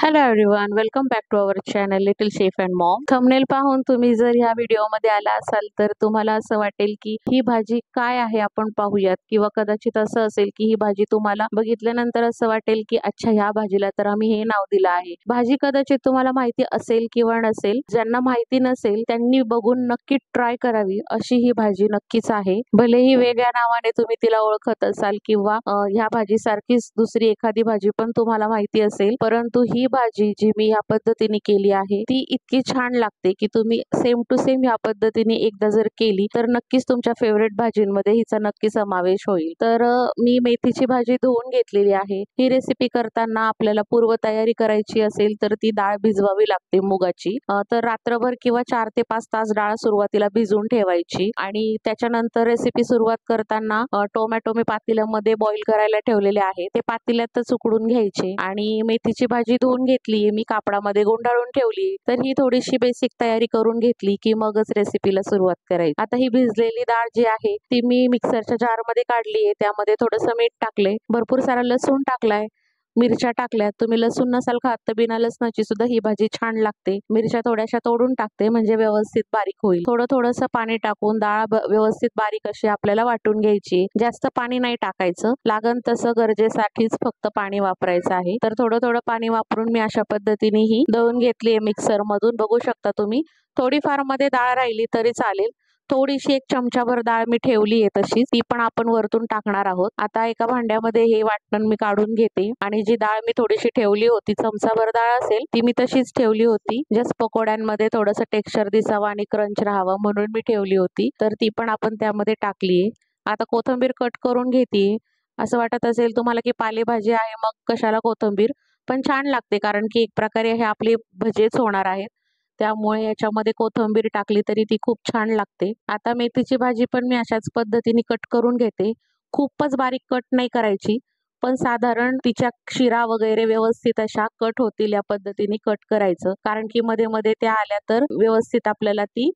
Hello everyone, welcome back to our channel little chef and mom. Thumbnail पाहून तुम्ही जर ह्या व्हिडिओमध्ये आला असाल तर तुम्हाला असं वाटेल की ही भाजी काय आहे आपण पाहूयात, किंवा कदाचित असं असेल की ही भाजी तुम्हाला बघितल्यानंतर असं वाटेल की अच्छा ह्या भाजीला तर आम्ही हे नाव दिलं आहे. भाजी कदाचित तुम्हाला माहिती असेल किंवा नसेल. ज्यांना माहिती नसेल त्यांनी बघून नक्की ट्राय करावी अशी ही भाजी नक्कीच आहे. भलेही वेगळ्या नावाने तुम्ही तिला ओळखत असाल किंवा ह्या भाजी सारखीच दुसरी एखादी भाजी पण तुम्हाला माहिती असेल, परंतु ही भाजी जी मी या पद्धतीने केली आहे ती इतकी छान लागते की तुम्ही सेम टू सेम या पद्धतीने एकदा जर केली तर नक्कीच तुमच्या फेवरेट भाजींमध्ये हिचा नक्की समावेश होईल. तर मी मेथीची भाजी धुवून घेतलेली आहे. ही रेसिपी करताना आपल्याला पूर्व तयारी करायची असेल तर ती डाळ भिजवावी लागते मुगाची. तर रात्रभर किंवा 4 ते 5 तास डाळ सुरुवातीला भिजवून ठेवायची आणि त्याच्यानंतर रेसिपी सुरुवात करताना टोमॅटो मी पातेल्यामध्ये बॉईल करायला ठेवलेले आहे. ते पातेल्यातच उकडून घ्यायचे आणि मेथीची भाजी धुवून घेतली, मी कापडामध्ये गुंडाळून ठेवली. तर ही थोडीशी बेसिक तयारी करून घेतली की मगच रेसिपीला सुरुवात करायची. आता ही भिजलेली डाळ जी आहे ती मी मिक्सरच्या जार मध्ये काढली आहे. त्यामध्ये थोडंसं मीठ टाकले, भरपूर सारा लसूण टाकलाय, मिरच्या टाकल्यात. तुम्ही लसूण नसाल खात तर बिना लसणाची सुद्धा ही भाजी छान लागते. मिरच्या थोड्याशा तोडून टाकते म्हणजे व्यवस्थित बारीक होईल. थोडंसं पाणी टाकून डाळ व्यवस्थित बारीक अशी आपल्याला वाटून घ्यायची. जास्त पाणी नाही टाकायचं, लागन तसं गरजेसाठीच फक्त पाणी वापरायचं आहे. तर थोडं पाणी वापरून मी अशा पद्धतीने ही दळून घेतली मिक्सर मधून. बघू शकता तुम्ही, थोडीफार मध्ये डाळ राहिली तरी चालेल. थोडीशी 1 चमचाभर डाळ मी ठेवली आहे तशीच, ती पण आपण वरतून टाकणार आहोत. आता एका भांड्यामध्ये हे वाटण मी काढून घेते आणि जी डाळ मी थोडीशी ठेवली होती, चमचाभर डाळ असेल ती मी तशीच ठेवली होती. जस्ट पकोड्यांमध्ये थोडंसं टेक्स्चर दिसावं आणि क्रंच राहावं म्हणून मी ठेवली होती. तर ती पण आपण त्यामध्ये टाकली. आता कोथिंबीर कट करून घेते. असं वाटत असेल तुम्हाला की पालेभाजी आहे मग कशाला कोथिंबीर, पण छान लागते कारण की एक प्रकारे हे आपले भजेच होणार आहेत. त्यामुळे याच्यामध्ये कोथिंबीर टाकली तरी ती खूप छान लागते. आता मेथीची भाजी पण मी अशाच पद्धतीने कट करून घेते. खूपच बारीक कट नाही करायची, पण साधारण तिच्या शिरा वगैरे व्यवस्थित अशा कट होतील या पद्धतीने कट करायचं, कारण की मध्ये मध्ये त्या आल्या तर व्यवस्थित आपल्याला ती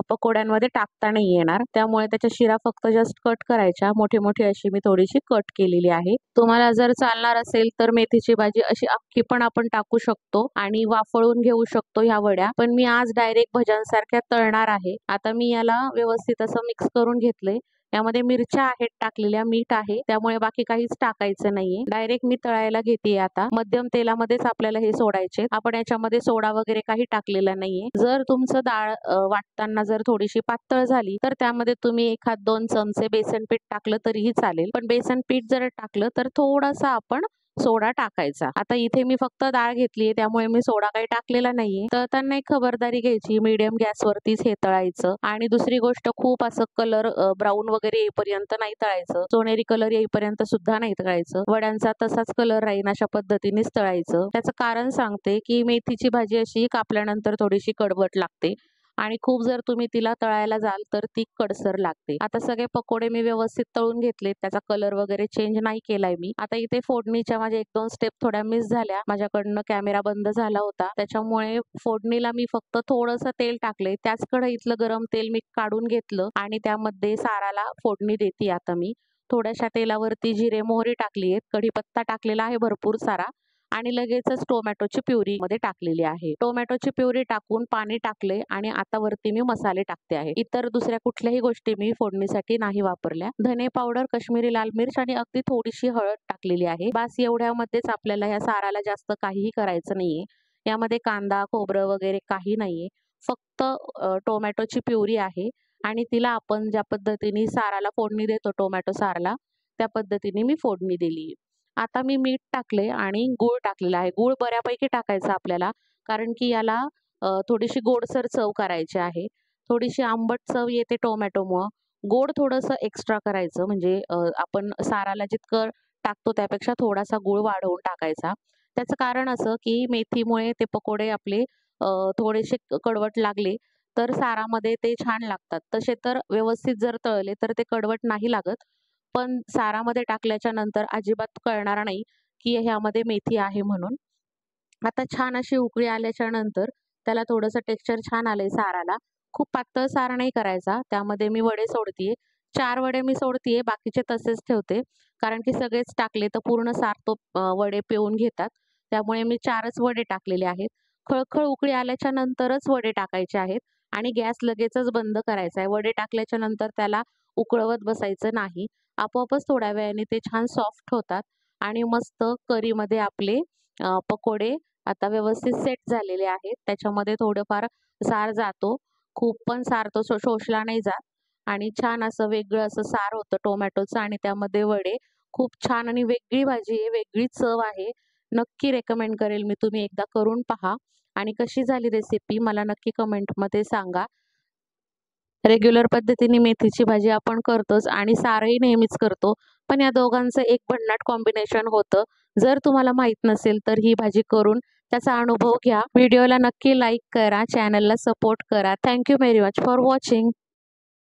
पकोड्यांमध्ये टाकता नाही येणार. त्यामुळे त्याच्या शिरा फक्त जस्ट कट करायच्या. मोठी मोठी अशी मी थोडीशी कट केलेली आहे. तुम्हाला जर चालणार असेल तर मेथीची भाजी अशी अख्खी पण आपण टाकू शकतो आणि वाफळून घेऊ शकतो ह्या वड्या, पण मी आज डायरेक्ट भज्यांसारख्या तळणार आहे. आता मी याला व्यवस्थित असं मिक्स करून घेतले. यामध्ये मिरच्या आहेत टाकलेल्या, मीठ आहे, त्यामुळे बाकी काहीच टाकायचं नाहीये. डायरेक्ट मी तळायला घेते. आता मध्यम तेलामध्येच आपल्याला हे सोडायचे. आपण याच्यामध्ये सोडा वगैरे काही टाकलेला नाहीये. जर तुमचं डाळ वाटताना जर थोडीशी पातळ झाली तर त्यामध्ये तुम्ही 1-2 चमचे बेसन पीठ टाकलं तरीही चालेल, पण बेसन पीठ जर टाकलं तर थोडासा आपण सोडा टाकायचा. आता इथे मी फक्त डाळ घेतलीये त्यामुळे मी सोडा काही टाकलेला नाहीये. तळताना एक खबरदारी घ्यायची, मीडियम गॅसवरतीच हे तळायचं. आणि दुसरी गोष्ट, खूप असं कलर ब्राऊन वगैरे येईपर्यंत नाही तळायचं, सोनेरी कलर येईपर्यंत सुद्धा नाही तळायचं. वड्यांचा तसाच कलर राहील अशा पद्धतीनेच तळायचं. त्याचं कारण सांगते की मेथीची भाजी अशी कापल्यानंतर थोडीशी कडवट लागते आणि खूप जर तुम्ही तिला तळायला जाल तर ती कडसर लागते. आता सगळे पकोडे मी व्यवस्थित तळून घेतले, त्याचा कलर वगैरे चेंज नाही केलाय मी. आता इथे फोडणीच्या माझ्या 1-2 स्टेप थोड्या मिस झाल्या, माझ्याकडनं कॅमेरा बंद झाला होता, त्याच्यामुळे फोडणीला मी फक्त थोडंसं तेल टाकले. त्याच कढईतलं गरम तेल मी काढून घेतलं आणि त्यामध्ये साराला फोडणी देते. आता मी थोड्याशा तेलावरती जिरे मोहरी टाकली आहे, कढीपत्ता टाकलेला आहे भरपूर सारा आणि लगेचच टोमॅटोची प्युरी मध्ये टाकलेली आहे. टोमॅटोची प्युरी टाकून पाणी टाकले आणि आता वरती मी मसाले टाकते आहे. इतर दुसऱ्या कुठल्याही गोष्टी मी फोडणीसाठी नाही वापरल्या. धने पावडर, काश्मीरी लाल मिर्च आणि अगदी थोडीशी हळद टाकलेली आहे. बस एवढ्यामध्येच आपल्याला ह्या साराला जास्त काहीही करायचं नाहीये. यामध्ये कांदा खोबरं वगैरे काही नाहीये, फक्त टोमॅटोची प्युरी आहे आणि तिला आपण ज्या पद्धतीने साराला फोडणी देतो टोमॅटो सारला त्या पद्धतीने मी फोडणी दिली. आता मी मीठ टाकले आणि गूळ टाकलेला आहे. गूळ बऱ्यापैकी टाकायचा आपल्याला, कारण की याला थोडीशी गोडसर चव करायची आहे. थोडीशी आंबट चव येते टोमॅटोमुळं. गोड थोडंसं एक्स्ट्रा करायचं, म्हणजे आपण साराला जितकं टाकतो त्यापेक्षा थोडासा गूळ वाढवून टाकायचा. त्याचं कारण असं की मेथीमुळे ते पकोडे आपले थोडेसे कडवट लागले तर सारामध्ये ते छान लागतात. तसे तर व्यवस्थित जर तळले तर ते कडवट नाही लागत, पण सारामध्ये टाकल्याच्या नंतर अजिबात कळणार नाही की ह्यामध्ये मेथी आहे म्हणून. आता छान अशी उकळी आल्याच्या नंतर त्याला थोडंसं टेक्स्चर छान आलंय साराला. खूप पातळ सार नाही करायचा. त्यामध्ये मी वडे सोडतीये. 4 वडे मी सोडतीये, बाकीचे तसेच ठेवते, कारण की सगळेच टाकले तर पूर्ण सार तो वडे पिळून घेतात. त्यामुळे मी 4च वडे टाकलेले आहेत. खळखळ उकळी आल्याच्या नंतरच वडे टाकायचे आहेत आणि गॅस लगेचच बंद करायचा आहे. वडे टाकल्याच्या नंतर त्याला उकळवत बसायचं नाही. आपोआपच थोड्या वेळाने ते छान सॉफ्ट होतात आणि मस्त करीमध्ये आपले पकोडे आता व्यवस्थित सेट झालेले आहेत. त्याच्यामध्ये थोडंफार सार जातो. खूप पण सार तो शोषला नाही जात आणि छान असं वेगळं असं सार होतं टोमॅटोचं आणि त्यामध्ये वडे. खूप छान आणि वेगळी भाजी आहे, वेगळी चव आहे. नक्की रेकमेंड करेल मी, तुम्ही एकदा करून पहा आणि कशी झाली रेसिपी मला नक्की कमेंटमध्ये सांगा. रेग्युलर पद्धतीने मेथीची भाजी आपण करतोच आणि सारही नेहमीच करतो. पण या दोघांचं एक भन्नाट कॉम्बिनेशन होतं. जर तुम्हाला माहीत नसेल तर ही भाजी करून त्याचा अनुभव घ्या. व्हिडिओला नक्की लाईक करा, चॅनलला सपोर्ट करा. Thank you very much for watching.